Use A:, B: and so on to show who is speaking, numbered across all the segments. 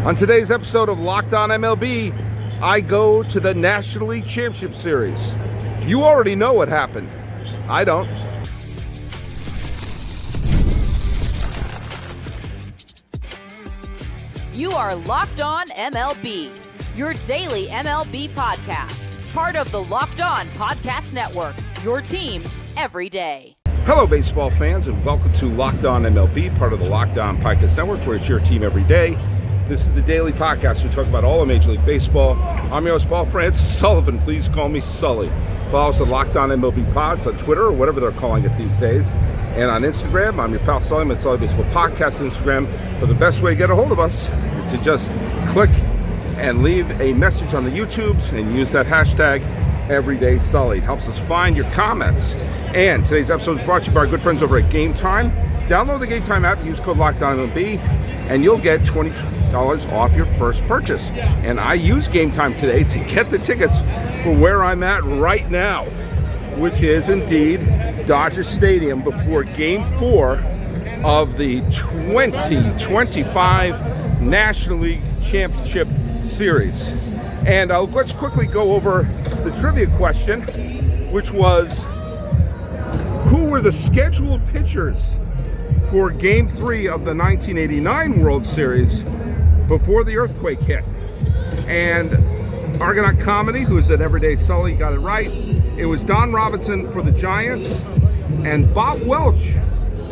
A: On today's episode of Locked On MLB, I go to the National League Championship Series. You already know what happened. I don't.
B: You are Locked On MLB, your daily MLB podcast. Part of the Locked On Podcast Network, your team every day.
A: Hello, baseball fans, and welcome to Locked On MLB, part of the Locked On Podcast Network, where it's your team every day. This is the daily podcast. We talk about all of Major League Baseball. I'm your host, Paul Francis Sullivan. Please call me Sully. Follow us at Locked On MLB Pods on Twitter, or whatever they're calling it these days. And on Instagram, I'm your pal Sully. I'm at Sully Baseball Podcast on Instagram. But the best way to get a hold of us is to just click and leave a message on the YouTubes and use that hashtag EverydaySully. It helps us find your comments. And today's episode is brought to you by our good friends over at Gametime. Download the Gametime app, use code LOCKEDONMLB, and you'll get $20 off your first purchase. And I use Gametime today to get the tickets for where I'm at right now, which is indeed Dodger Stadium before Game 4 of the 2025 National League Championship Series. And let's quickly go over the trivia question, which was, who were the scheduled pitchers for Game 3 of the 1989 World Series before the earthquake hit? And Argonaut Comedy, who is at Everyday Sully, got it right. It was Don Robinson for the Giants and Bob Welch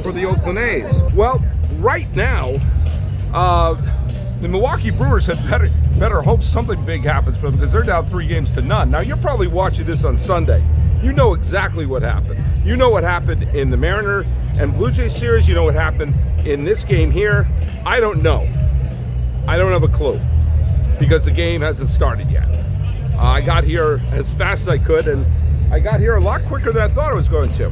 A: for the Oakland A's. Well, right now, the Milwaukee Brewers have better hope something big happens for them, because they're down 3-0. Now, you're probably watching this on Sunday. You know exactly what happened. You know what happened in the Mariner and Blue Jays series. You know what happened in this game here. I don't know. I don't have a clue, because the game hasn't started yet. I got here as fast as I could, and I got here a lot quicker than I thought I was going to.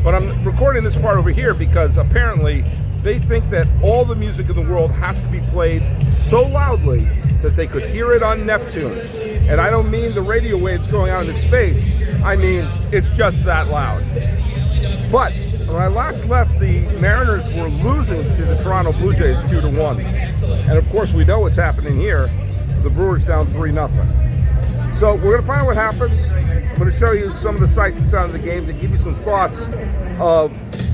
A: But I'm recording this part over here because apparently they think that all the music in the world has to be played so loudly that they could hear it on Neptune. And I don't mean the radio waves going out into space. I mean, it's just that loud. But when I last left, the Mariners were losing to the Toronto Blue Jays 2-1. And of course, we know what's happening here. The Brewers down 3-0. So we're going to find out what happens. I'm going to show you some of the sights and sounds of the game to give you some thoughts of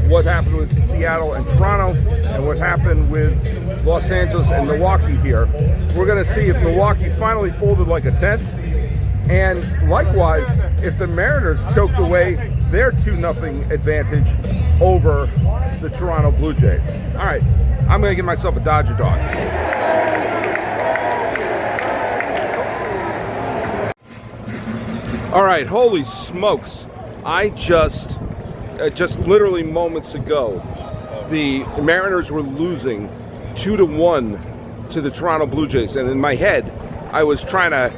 A: what happened with Seattle and Toronto and what happened with Los Angeles and Milwaukee here. We're going to see if Milwaukee finally folded like a tent, and likewise, if the Mariners choked away their 2-0 advantage over the Toronto Blue Jays. All right, I'm going to get myself a Dodger dog. All right, holy smokes. I just literally moments ago, the Mariners were losing 2-1 to the Toronto Blue Jays. And in my head, I was trying to,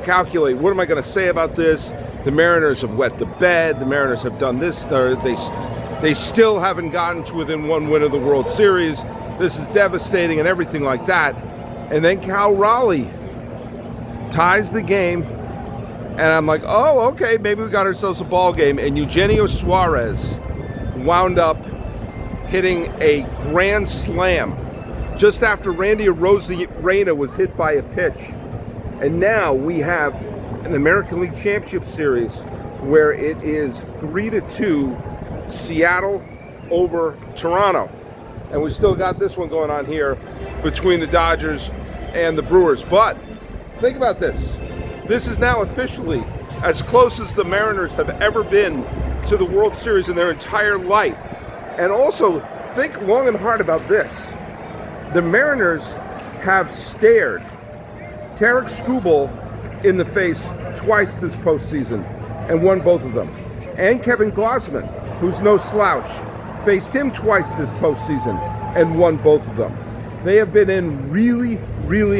A: calculate, what am I going to say about this? The Mariners have wet the bed. The Mariners have done this. They still haven't gotten to within one win of the World Series. This is devastating and everything like that. And then Cal Raleigh ties the game. And I'm like, oh, okay, maybe we got ourselves a ball game. And Eugenio Suarez wound up hitting a grand slam just after Randy Arozarena was hit by a pitch. And now we have an American League Championship Series where it is 3-2 Seattle over Toronto. And we still got this one going on here between the Dodgers and the Brewers. But think about this. This is now officially as close as the Mariners have ever been to the World Series in their entire life. And also, think long and hard about this. The Mariners have stared Tarik Skubal in the face twice this postseason and won both of them. And Kevin Gausman, who's no slouch, faced him twice this postseason and won both of them. They have been in really,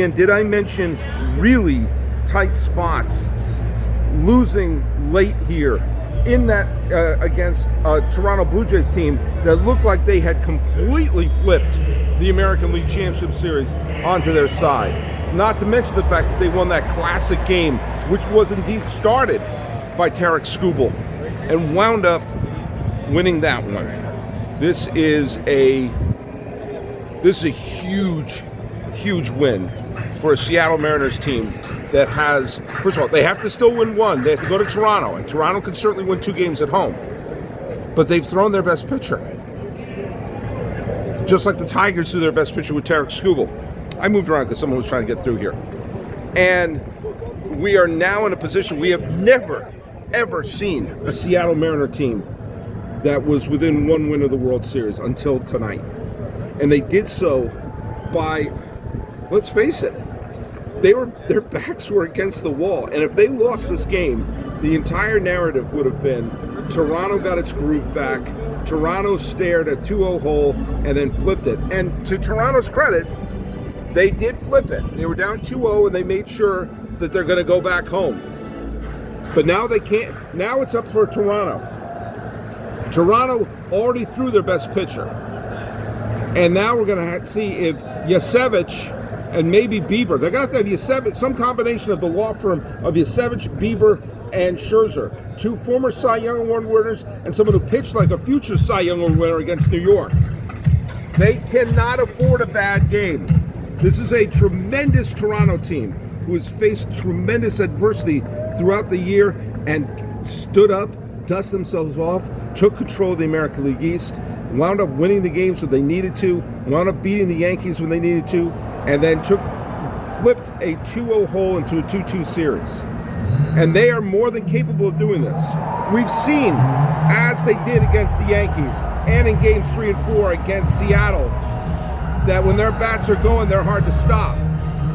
A: and did I mention really tight spots, losing late here in that against a Toronto Blue Jays team that looked like they had completely flipped the American League Championship Series onto their side. Not to mention the fact that they won that classic game, which was indeed started by Tarik Skubal, and wound up winning that one. This is a huge huge win for a Seattle Mariners team that has, first of all, they have to still win one. They have to go to Toronto, and Toronto can certainly win 2 games at home. But they've thrown their best pitcher. Just like the Tigers threw their best pitcher with Tarek Skubal. I moved around because someone was trying to get through here. And we are now in a position, we have never, ever seen a Seattle Mariner team that was within 1 win of the World Series until tonight. And they did so by, let's face it, their backs were against the wall. And if they lost this game, the entire narrative would have been Toronto got its groove back, Toronto stared a 2-0 hole and then flipped it. And to Toronto's credit, they did flip it. They were down 2-0 and they made sure that they're going to go back home. But now they can't. Now it's up for Toronto. Toronto already threw their best pitcher. And now we're going to see if Yasevich and maybe Bieber, they're going to have Yasevich, some combination of the law firm of Yasevich, Bieber, and Scherzer, 2 former Cy Young Award winners and someone who pitched like a future Cy Young Award winner against New York. They cannot afford a bad game. This is a tremendous Toronto team who has faced tremendous adversity throughout the year and stood up, dusted themselves off, took control of the American League East, wound up winning the games when they needed to, wound up beating the Yankees when they needed to, and then flipped a 2-0 hole into a 2-2 series. And they are more than capable of doing this. We've seen, as they did against the Yankees and in games 3 and 4 against Seattle, that when their bats are going, they're hard to stop.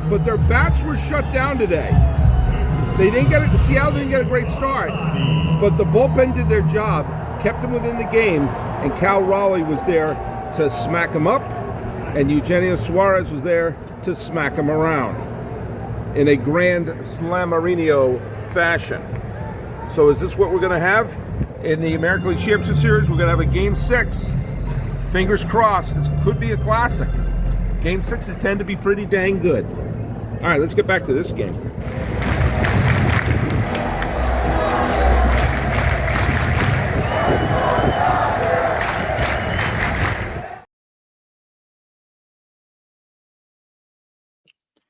A: But their bats were shut down today. Seattle didn't get a great start, but the bullpen did their job, kept them within the game, and Cal Raleigh was there to smack them up, and Eugenio Suarez was there to smack them around in a grand Slamarino fashion. So is this what we're going to have in the American League Championship Series? We're going to have a Game 6. Fingers crossed. This could be a classic. Game 6s tend to be pretty dang good. All right, let's get back to this game.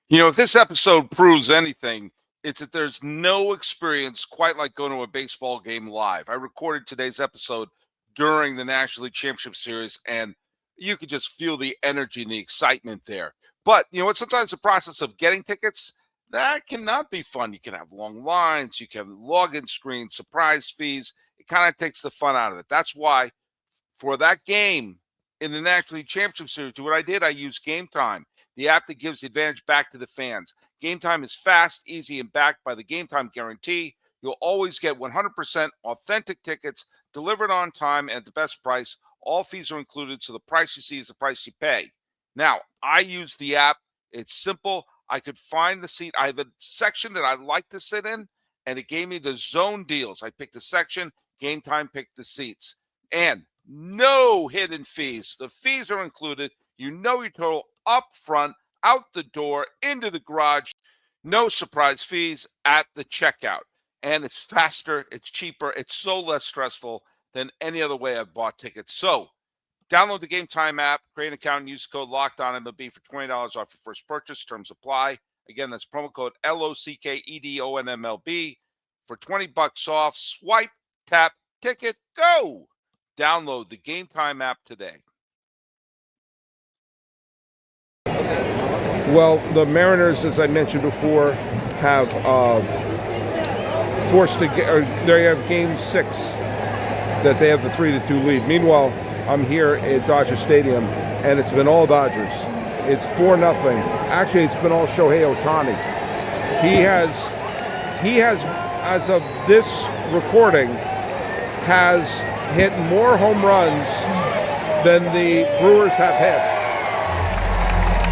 C: You know, if this episode proves anything, it's that there's no experience quite like going to a baseball game live. I recorded today's episode during the National League Championship Series, and you could just feel the energy and the excitement there. But, you know what, sometimes the process of getting tickets, that cannot be fun. You can have long lines, you can have login screens, surprise fees. It kind of takes the fun out of it. That's why for that game in the National League Championship Series, what I did, I used Gametime, the app that gives the advantage back to the fans. Gametime is fast, easy, and backed by the Gametime guarantee. You'll always get 100% authentic tickets delivered on time and at the best price. All fees are included, so the price you see is the price you pay. Now, I use the app. It's simple. I could find the seat. I have a section that I like to sit in, and it gave me the zone deals. I picked the section. Gametime picked the seats. And no hidden fees. The fees are included. You know your total up front, out the door, into the garage. No surprise fees at the checkout. And it's faster, it's cheaper, it's so less stressful than any other way I've bought tickets. So download the Gametime app, create an account, and use code LOCKEDONMLB for $20 off your first purchase. Terms apply. Again, that's promo code LOCKEDONMLB for $20 off. Swipe, tap, ticket, go. Download the Gametime app today.
A: Well, the Mariners, as I mentioned before, have forced to get, or they have Game 6 that they have the 3-2 lead. Meanwhile, I'm here at Dodger Stadium, and it's been all Dodgers. It's 4-0. Actually, it's been all Shohei Ohtani. He has, as of this recording, has hit more home runs than the Brewers have hits.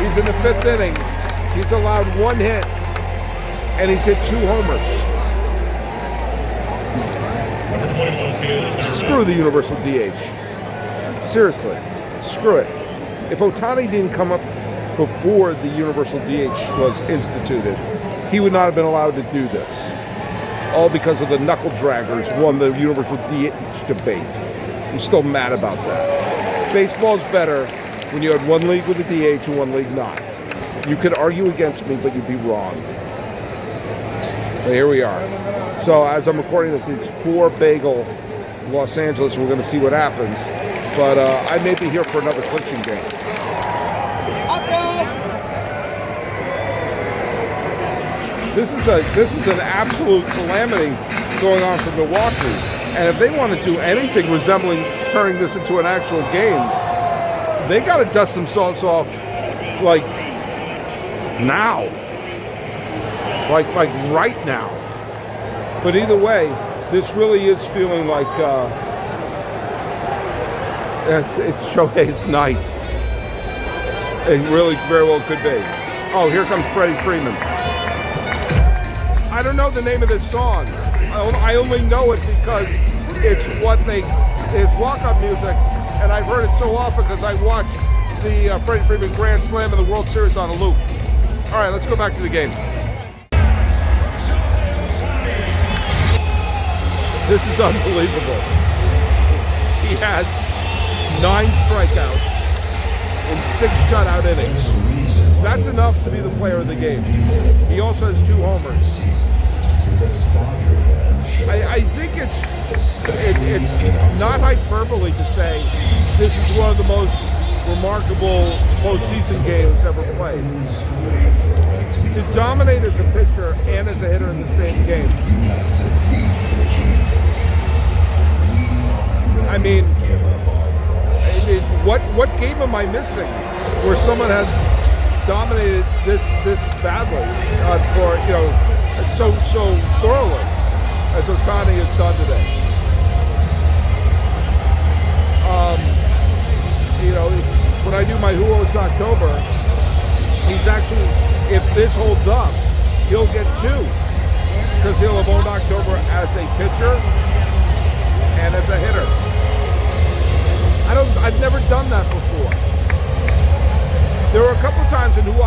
A: He's in the 5th inning. He's allowed 1 hit, and he's hit 2 homers. Screw the universal DH. Seriously, screw it. If Ohtani didn't come up before the universal DH was instituted, he would not have been allowed to do this. All because of the knuckle draggers won the universal DH debate. I'm still mad about that. Baseball's better when you had one league with a DH and one league not. You could argue against me, but you'd be wrong. But here we are. So as I'm recording this, it's 4 bagel Los Angeles. We're going to see what happens. But I may be here for another clinching game. This is an absolute calamity going on for Milwaukee. And if they want to do anything resembling turning this into an actual game, they got to dust themselves off like now. Like right now. But either way, this really is feeling like it's Shohei's night. It really very well could be. Oh, here comes Freddie Freeman. I don't know the name of this song. I only know it because it's walk-up music, and I've heard it so often because I watched the Freddie Freeman Grand Slam of the World Series on a loop. All right, let's go back to the game. This is unbelievable. He has 9 strikeouts in 6 shutout innings. That's enough to be the player of the game. He also has 2 homers. I think it's not hyperbole to say this is one of the most remarkable postseason games ever played. To dominate as a pitcher and as a hitter in the same game. I mean, what game am I missing where someone has dominated this badly for so thoroughly as Ohtani has done today? When I do my Who Owns October, he's actually, if this holds up, he'll get 2 because he'll have owned October as a pitcher and as a hitter. I've never done that before. There were a couple times in Who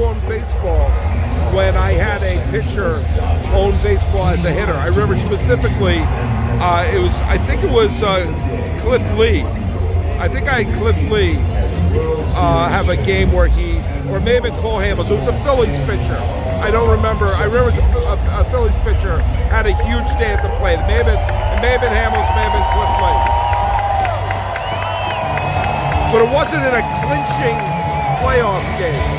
A: Owned Baseball when I had a pitcher own baseball as a hitter. I remember specifically, I think it was Cliff Lee. I think I had Cliff Lee have a game where or maybe Cole Hamels. It was a Phillies pitcher. I don't remember. I remember it was a Phillies pitcher had a huge day at the plate. It may have been Hamels, it may have been Cliff Lee. But it wasn't in a clinching playoff game.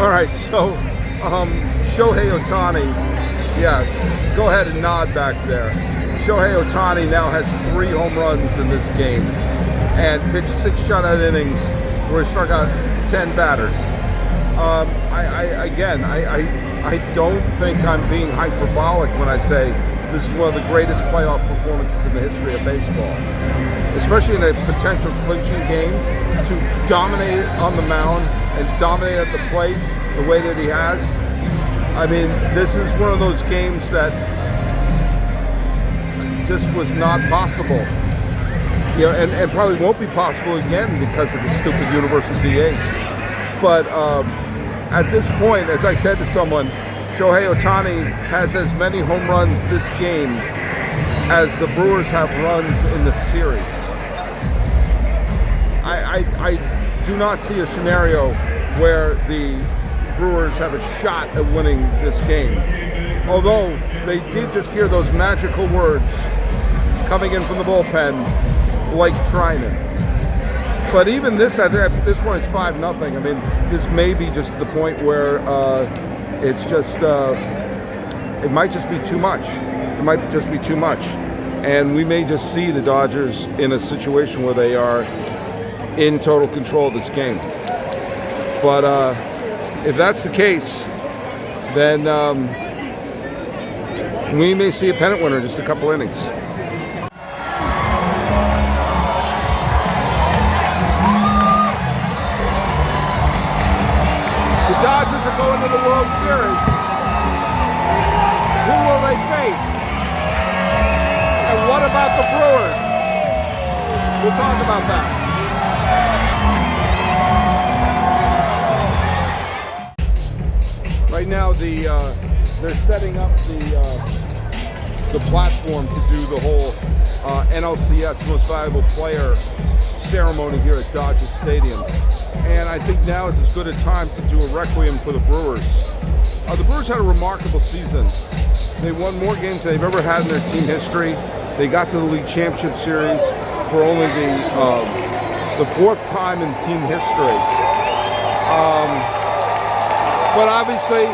A: All right, so Shohei Ohtani, yeah, go ahead and nod back there. Shohei Ohtani now has 3 home runs in this game and pitched 6 shutout innings where he struck out 10 batters. I don't think I'm being hyperbolic when I say this is one of the greatest playoff performances in the history of baseball, especially in a potential clinching game. To dominate on the mound and dominate at the plate the way that he has. I mean, this is one of those games that just was not possible. And probably won't be possible again because of the stupid universal DH. But at this point, as I said to someone, Shohei Ohtani has as many home runs this game as the Brewers have runs in the series. I do not see a scenario where the Brewers have a shot at winning this game. Although they did just hear those magical words coming in from the bullpen, like Trinan. But even this, at this point, it's 5-0. I mean, this may be just the point where it's just, it might just be too much. It might just be too much. And we may just see the Dodgers in a situation where they are in total control of this game. But if that's the case, then we may see a pennant winner in just a couple innings. The Dodgers are going to the World Series. Who will they face? And what about the Brewers? We'll talk about that. Right now, they're setting up the platform to do the whole NLCS Most Valuable Player ceremony here at Dodger Stadium. And I think now is as good a time to do a requiem for the Brewers. The Brewers had a remarkable season. They won more games than they've ever had in their team history. They got to the League Championship Series for only the fourth time in team history. But obviously,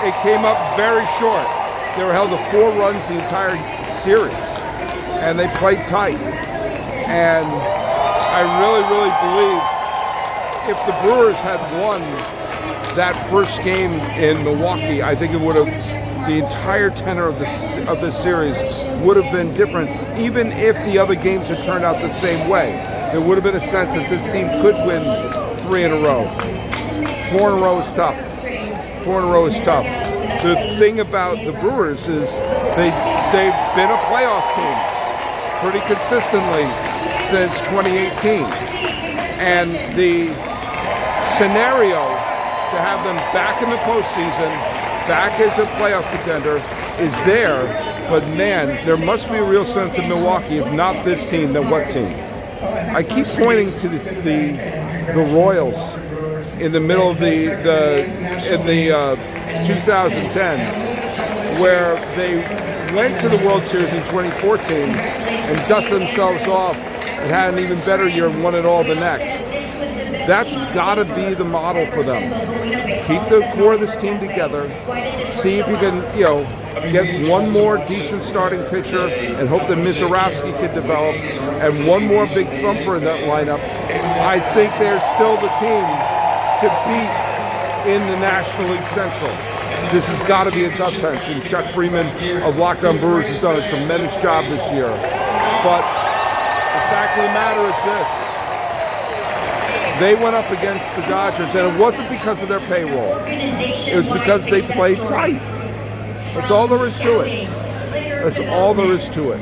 A: it came up very short. They were held to 4 runs the entire series, and they played tight. And I really, really believe if the Brewers had won that first game in Milwaukee, I think it would have, the entire tenor of the series would have been different, even if the other games had turned out the same way. There would have been a sense that this team could win 3 in a row. 4 in a row is tough. 4 in a row is tough. The thing about the Brewers is they've been a playoff team pretty consistently since 2018. And the scenario to have them back in the postseason, back as a playoff contender, is there. But man, there must be a real sense in Milwaukee, if not this team, then what team? I keep pointing to the Royals in the middle of the 2010s, where they went to the World Series in 2014 and dusted themselves off and had an even better year and won it all the next. That's got to be the model for them. Keep the core of this team together. See if you can, get one more decent starting pitcher and hope that Mizorowski can develop, and one more big thumper in that lineup. I think they're still the team to beat in the National League Central. This has got to be a duck bench, and Chuck Freeman of Locked On Brewers has done a tremendous job this year. But the fact of the matter is this. They went up against the Dodgers, and it wasn't because of their payroll. It was because they played tight. That's all there is to it. That's all there is to it.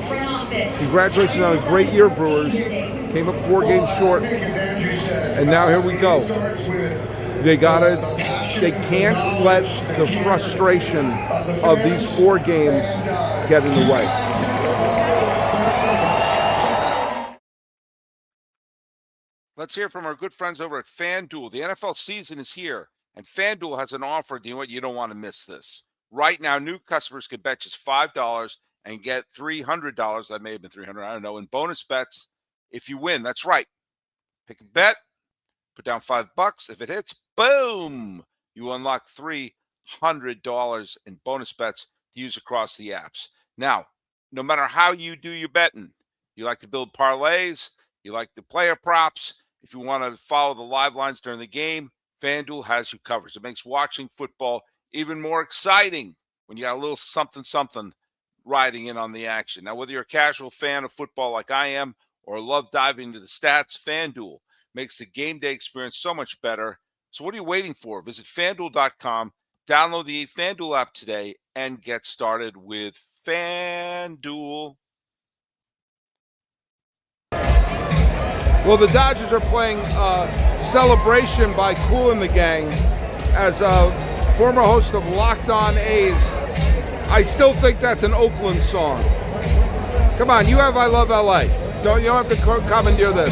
A: Congratulations on a great year, Brewers. Came up 4 games short, and now here we go. They can't let the frustration of these 4 games get in the way.
C: Let's hear from our good friends over at FanDuel. The NFL season is here, and FanDuel has an offer. You know what? You don't want to miss this. Right now, new customers can bet just $5 and get $300. That may have been $300. I don't know. In bonus bets if you win. That's right. Pick a bet, put down $5. If it hits, boom, you unlock $300 in bonus bets to use across the apps. Now, no matter how you do your betting, you like to build parlays, you like the player props. If you want to follow the live lines during the game, FanDuel has you covered. It makes watching football even more exciting when you got a little something riding in on the action. Now, whether you're a casual fan of football like I am or love diving into the stats, FanDuel makes the game day experience so much better. So what are you waiting for? Visit FanDuel.com, download the FanDuel app today, and get started with FanDuel.
A: Well, the Dodgers are playing Celebration by Kool and the Gang. As a former host of Locked On A's, I still think that's an Oakland song. Come on, you have I Love LA. You don't have to commandeer this.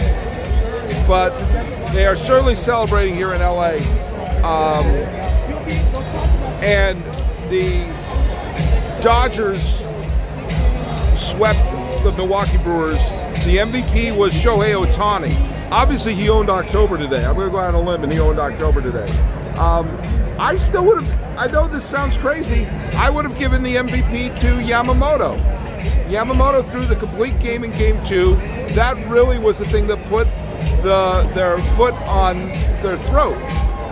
A: But they are certainly celebrating here in LA. And the Dodgers swept the Milwaukee Brewers. The MVP was Shohei Ohtani. Obviously, he owned October today. I'm going to go out on a limb, and he owned October today. I still would have, I know this sounds crazy, I would have given the MVP to Yamamoto. Yamamoto threw the complete game in Game 2. That really was the thing that put their foot on their throat.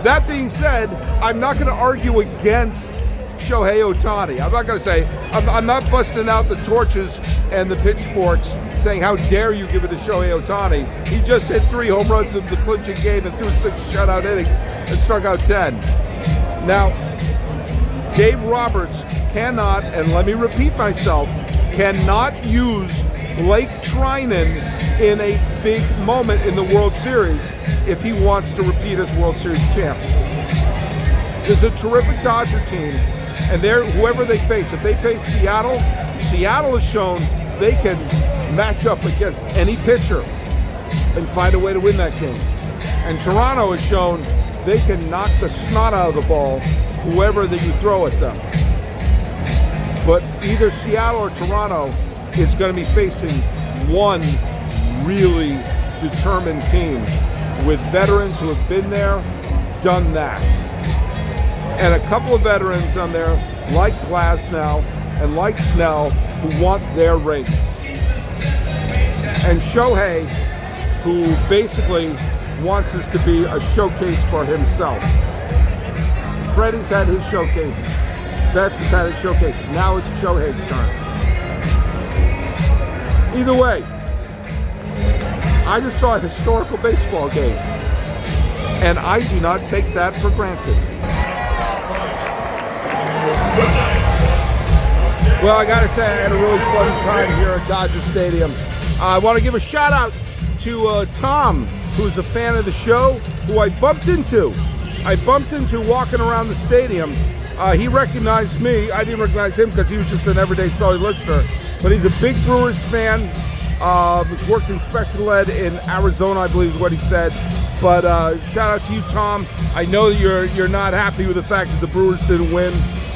A: That being said, I'm not going to argue against Shohei Ohtani. I'm not going to say, I'm not busting out the torches and the pitchforks saying, how dare you give it to Shohei Ohtani. He just hit 3 home runs in the clinching game and threw 6 shutout innings and struck out 10. Now, Dave Roberts cannot, and let me repeat myself, cannot use Blake Trinan in a big moment in the World Series if he wants to repeat as World Series champs. There's a terrific Dodger team, and whoever they face, if they face Seattle Seattle has shown they can match up against any pitcher and find a way to win that game. And Toronto has shown they can knock the snot out of the ball, whoever that you throw at them. But either Seattle or Toronto is going to be facing one really determined team with veterans who have been there, done that. And a couple of veterans on there, like Glasnow and like Snell, who want their rings. And Shohei, who basically wants this to be a showcase for himself. Freddie's had his showcases. Betts has had his showcases. Now it's Shohei's turn. Either way, I just saw a historical baseball game, and I do not take that for granted. Well, I gotta say, I had a really fun time here at Dodger Stadium. I want to give a shout out to Tom, who's a fan of the show, who I bumped into walking around the stadium. He recognized me. I didn't recognize him because he was just an everyday Sully listener. But he's a big Brewers fan. He's worked in special ed in Arizona, I believe is what he said. But shout out to you, Tom. I know you're not happy with the fact that the Brewers didn't win,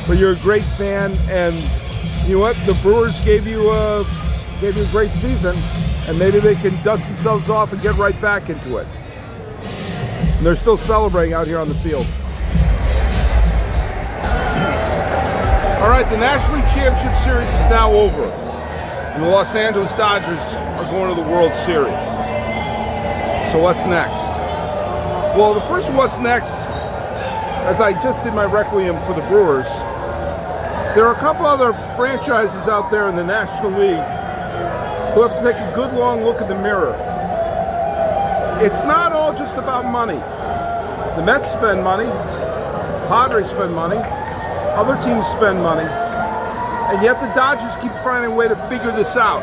A: but you're a great fan. And you know what? The Brewers gave you a great season, and maybe they can dust themselves off and get right back into it. And they're still celebrating out here on the field. All right, the National League Championship Series is now over, and the Los Angeles Dodgers are going to the World Series. So what's next? Well, the first what's next, as I just did my requiem for the Brewers, there are a couple other franchises out there in the National League who have to take a good long look in the mirror. It's not all just about money. The Mets spend money, Padres spend money, other teams spend money, and yet the Dodgers keep finding a way to figure this out.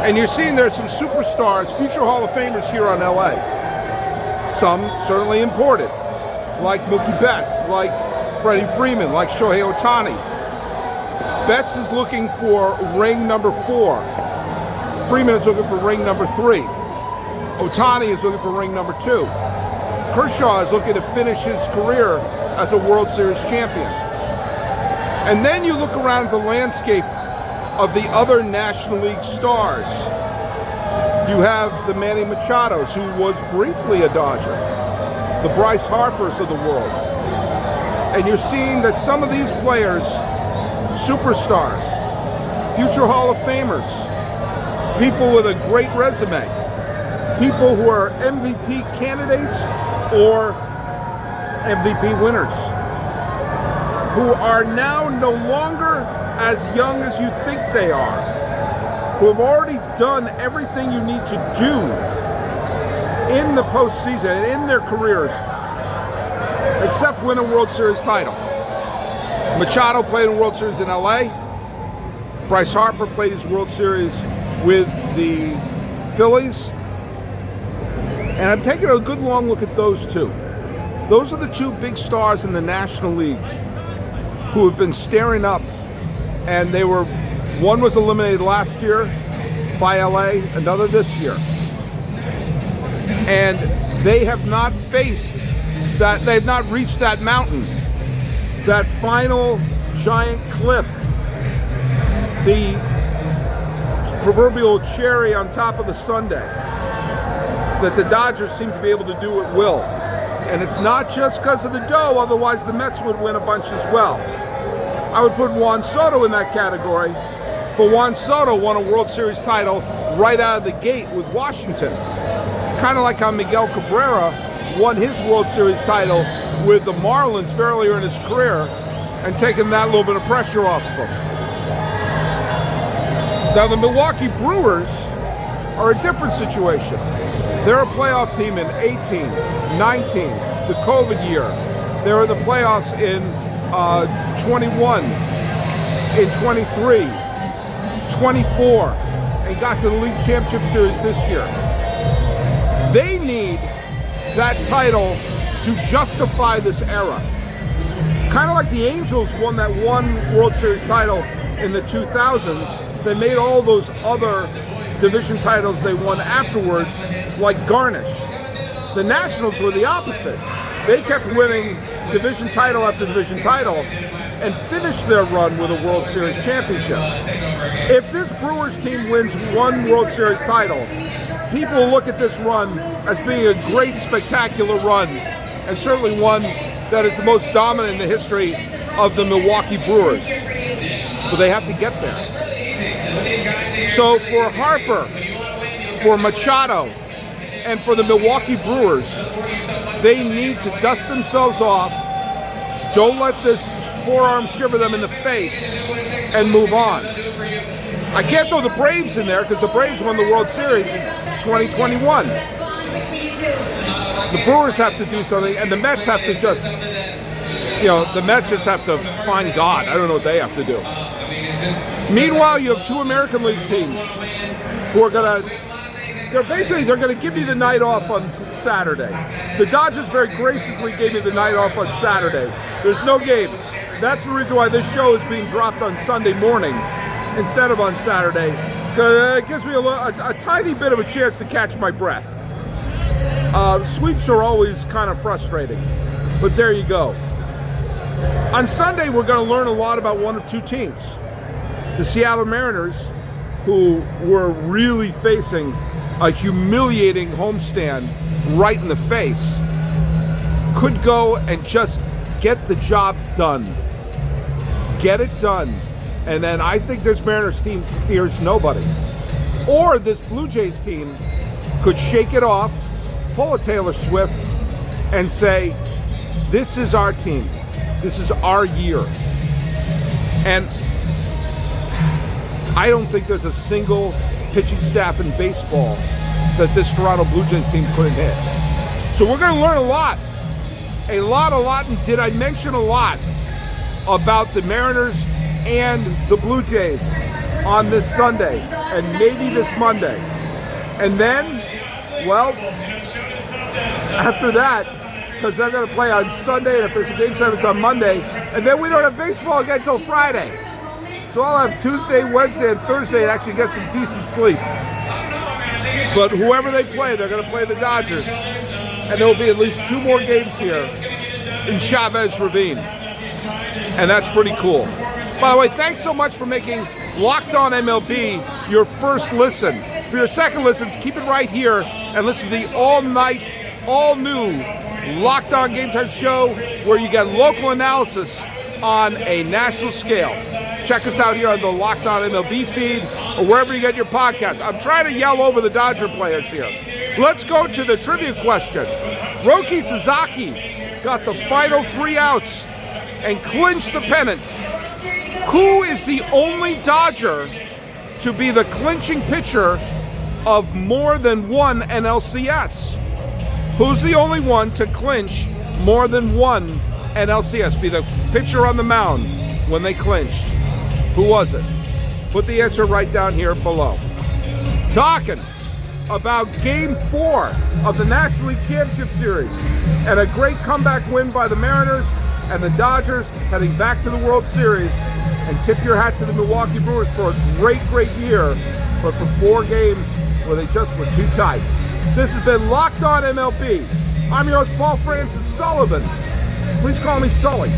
A: And you're seeing there's some superstars, future Hall of Famers here on LA. Some certainly imported, like Mookie Betts, like Freddie Freeman, like Shohei Ohtani. Betts is looking for ring number 4. Freeman is looking for ring number 3. Ohtani is looking for ring number 2. Kershaw is looking to finish his career as a World Series champion. And then you look around the landscape of the other National League stars. You have the Manny Machados, who was briefly a Dodger, the Bryce Harpers of the world. And you're seeing that some of these players, superstars, future Hall of Famers, people with a great resume, people who are MVP candidates or MVP winners, who are now no longer as young as you think they are, who have already done everything you need to do in the postseason and in their careers, except win a World Series title. Machado played in World Series in LA. Bryce Harper played his World Series with the Phillies. And I'm taking a good long look at those two. Those are the two big stars in the National League who have been staring up, and one was eliminated last year by LA, another this year. And they have not faced that, they've not reached that mountain, that final giant cliff, the proverbial cherry on top of the sundae that the Dodgers seem to be able to do at will. And it's not just because of the dough, otherwise the Mets would win a bunch as well. I would put Juan Soto in that category, but Juan Soto won a World Series title right out of the gate with Washington. Kind of like how Miguel Cabrera won his World Series title with the Marlins earlier in his career and taking that little bit of pressure off of him. Now the Milwaukee Brewers are a different situation. They're a playoff team in 18, 19, the COVID year. They were in the playoffs in 21, in 23, 24, and got to the League Championship Series this year. They need that title to justify this era. Kind of like the Angels won that one World Series title in the 2000s, they made all those other division titles they won afterwards like garnish. The Nationals were the opposite. They kept winning division title after division title and finished their run with a World Series championship. If this Brewers team wins one World Series title, people will look at this run as being a great, spectacular run, and certainly one that is the most dominant in the history of the Milwaukee Brewers. But they have to get there. So for Harper, for Machado, and for the Milwaukee Brewers, they need to dust themselves off, don't let this forearm shiver them in the face, and move on. I can't throw the Braves in there because the Braves won the World Series in 2021. The Brewers have to do something, and the Mets have to just, the Mets just have to find God. I don't know what they have to do. Meanwhile, you have two American League teams who are going to, they're going to give me the night off on Saturday. The Dodgers very graciously gave me the night off on Saturday. There's no games. That's the reason why this show is being dropped on Sunday morning instead of on Saturday, because it gives me a tiny bit of a chance to catch my breath. Sweeps are always kind of frustrating, but there you go. On Sunday, we're going to learn a lot about one of two teams. The Seattle Mariners, who were really facing a humiliating homestand right in the face, could go and just get the job done. Get it done. And then I think this Mariners team fears nobody. Or this Blue Jays team could shake it off, pull a Taylor Swift, and say, this is our team. This is our year. And I don't think there's a single pitching staff in baseball that this Toronto Blue Jays team couldn't hit. So we're going to learn a lot. A lot. And did I mention a lot about the Mariners and the Blue Jays on this Sunday and maybe this Monday? And then, well, after that, because they're going to play on Sunday, and if there's a Game 7, it's on Monday, and then we don't have baseball again until Friday. So I'll have Tuesday, Wednesday, and Thursday to actually get some decent sleep. But whoever they play, they're going to play the Dodgers. And there will be at least 2 more games here in Chavez Ravine. And that's pretty cool. By the way, thanks so much for making Locked On MLB your first listen. For your second listen, keep it right here and listen to the all-night, all-new Locked On Gametime show where you get local analysis on a national scale. Check us out here on the Locked On MLB feed or wherever you get your podcasts. I'm trying to yell over the Dodger players here. Let's go to the trivia question. Roki Sasaki got the final 3 outs and clinched the pennant. Who is the only Dodger to be the clinching pitcher of more than one NLCS? Who's the only one to clinch more than one NLCS? Be the pitcher on the mound when they clinched. Who was it? Put the answer right down here below. Talking about Game 4 of the National League Championship Series and a great comeback win by the Mariners and the Dodgers heading back to the World Series. And tip your hat to the Milwaukee Brewers for a great, great year, but for 4 games where they just were too tight. This has been Locked On MLB. I'm your host, Paul Francis Sullivan. Please call me Sully.